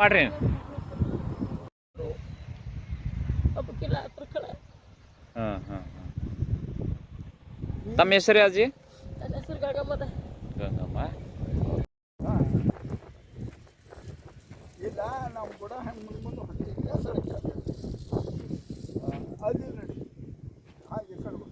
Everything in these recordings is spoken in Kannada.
ಮಾಡ್ರಿ ಹಾಂ ಹಾಂ ಹಾಂ ತಮ್ಮ ಹೆಸರು ಅಜ್ಜಿ? ನನ್ನ ಹೆಸರು ಗಂಗಮ್ಮದ. ಗಂಗಮ್ಮ. ಇಲ್ಲ ನಾವು ಕೂಡ ಹಂಗೆ ಮುಂದೆ ಹೊಂಟಿದ್ದೆ ಸಡಕ್ಕೆ ಅದು ನೋಡಿ ಹಾಗೆ ಕಡ್ಬ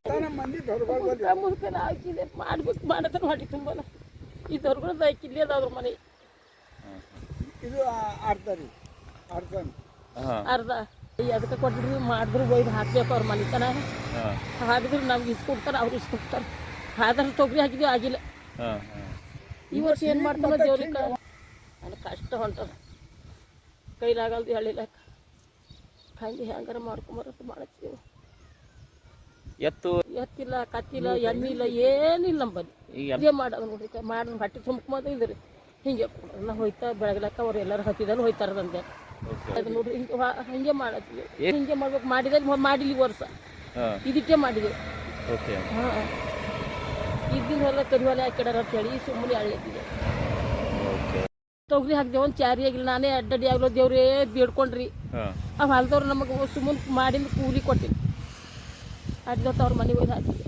ಅಂತಾರೆ ಮಂದಿ ಮುದುಕನ ಹಾಕಿದೆ ಮಾಡ್ಬೇಕು ಮಾಡತ್ರ ಹೊಟ್ಟಿ ತುಂಬಲ್ಲ ಈ ದೊರ್ಗಳದ್ದು ಹಾಕಿಲ್ಲೇ ಅದಾವ್ರ ಮನೆ. ಇದು ಅರ್ಧ ರೀ ಅರ್ಧ ಅದಕ್ಕೆ ಕೊಟ್ಟಿದ್ವಿ ಮಾಡಿದ್ರು ಒಯ್ದು ಹಾಕ್ಬೇಕು ಅವ್ರ ಮನೆ ತನ ಹಾಕಿದ್ರು ನಮ್ಗೆ ಇಸ್ಕೊಡ್ತಾರೆ ಅವ್ರು ಇಸ್ಕೊಡ್ತಾರೆ. ಆದ್ರೆ ತೊಗರಿ ಹಾಕಿದ್ವಿ ಆಗಿಲ್ಲ. ಈ ವರ್ಷ ಏನು ಮಾಡ್ತಾರ ದೇವ್ರಿಗೆ ನನಗೆ ಕಷ್ಟ ಹೊಂಟದ ಕೈಲಾಗಲ್ದು ಹೇಳಿಲ್ಲ ಹಂಗೆ ಹೆಂಗಾರ ಮಾಡ್ಕೊಂಬರತ್ತು ಮಾಡತ್ತೀವಿ. ಎತ್ತಿಲ್ಲ ಕತ್ತಿಲ್ಲ ಎಣ್ಣಿಲ್ಲ ಏನಿಲ್ಲ ನಂಬಲ್ಲಿ ಇದೇ ಮಾಡೋದು ನೋಡ್ರಿ ಮಾಡಿದ್ ಹೊಟ್ಟೆ ತುಂಬ್ಕೊಂಬದು ಇದ್ರಿ ಹಿಂಗೆ ಎಲ್ಲ ಹೋಯ್ತಾ ಬೆಳಗ್ಲಕ್ಕ ಅವ್ರು ಎಲ್ಲರೂ ಹತ್ತಿದಲ್ಲಿ ಹೋಯ್ತಾರದಂತೆ ಅದು ನೋಡ್ರಿ ಹಿಂಗೆ ಮಾಡತ್ತೀವಿ. ಹಿಂಗೆ ಮಾಡ್ಬೇಕು ಮಾಡಿದಾಗ ಮಾಡಿಲ್ಲ ಈ ವರ್ಷ ಇದಿಟ್ಟೇ ಮಾಡಿದ್ವಿ. ಹಾಂ ಇದ್ದಿನ ಹೊಲ ಕರಿವಾಲೆ ಹಾಕಿಡಾರ ಅಂತ ಹೇಳಿ ಸುಮ್ಮನೆ ಅಳ್ಳಿದ್ದೆ. ತೊಗರಿ ಹಾಕಿದೆ ಒಂದು ಚಾರಿ ಆಗಿಲ್ಲ ನಾನೇ ಅಡ್ಡಡ್ಡಿ ಆಗ್ಲೋ ದೇವ್ರೇ ಬೇಡ್ಕೊಂಡ್ರಿ ಅವು ಹೊಲ್ದವ್ರು ನಮಗೆ ಸುಮ್ಮನೆ ಮಾಡಿಂದ ಕೂಲಿ ಕೊಟ್ಟಿನಿ ಅಡ್ಡತ್ತ ಅವ್ರ ಮನೆಗೆ ಹೋಗಿ ಹಾಕಿದ್ದೆ.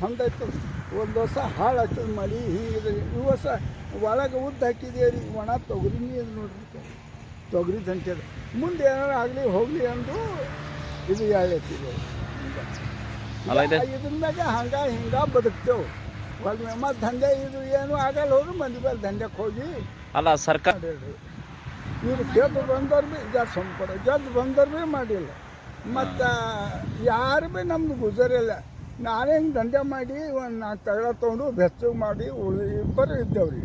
ಸಂದ ಆಯ್ತದ ಒಂದು ವರ್ಷ ಹಾಳು ಆಗ್ತದೆ ಮಳೆ ಹಿಂಗೆ ಈ ವರ್ಷ ಒಳಗೆ ಉದ್ದು ಹಾಕಿದ್ದೀವಿ ರೀ ಒಣ ತೊಗರಿನೇ ಇದು ನೋಡ್ರಿ ತೊಗರಿ ದಂಟೆ ಅದ ಮುಂದೆ ಏನಾರು ಆಗಲಿ ಹೋಗಲಿ ಅಂದು ಇದು ಹೇಳತ್ತಿದೆ ಇದ್ರಾಗ ಹಿಂಗೆ ಬದುಕ್ತೇವೆ ಹೊಲ ಮತ್ತು ದಂಧೆ ಇದು ಏನು ಆಗಲ್ಲ ಹೋದ್ರೆ ಮಂದಿ ಮೇಲೆ ದಂಧೆಗೆ ಹೋಗಿ ಅಲ್ಲ ಸರ್ಕಾರ ಇವ್ರು ಗೆದ್ದು ಬಂದವ್ರು ಭೀ ಗೆದ್ದು ಬಂದವ್ರು ಭೀ ಮಾಡಿಲ್ಲ ಮತ್ತು ಯಾರು ಭೀ ನಮ್ದು ಗುಜರಿಲ್ಲ. ನಾನೇ ಹಿಂಗೆ ದಂಧೆ ಮಾಡಿ ಒಂದು 4 ತಗಡ ತೊಗೊಂಡು ಬೆಚ್ಚಗೆ ಮಾಡಿ ಇಬ್ಬರು ಇದ್ದೇವ್ರಿ.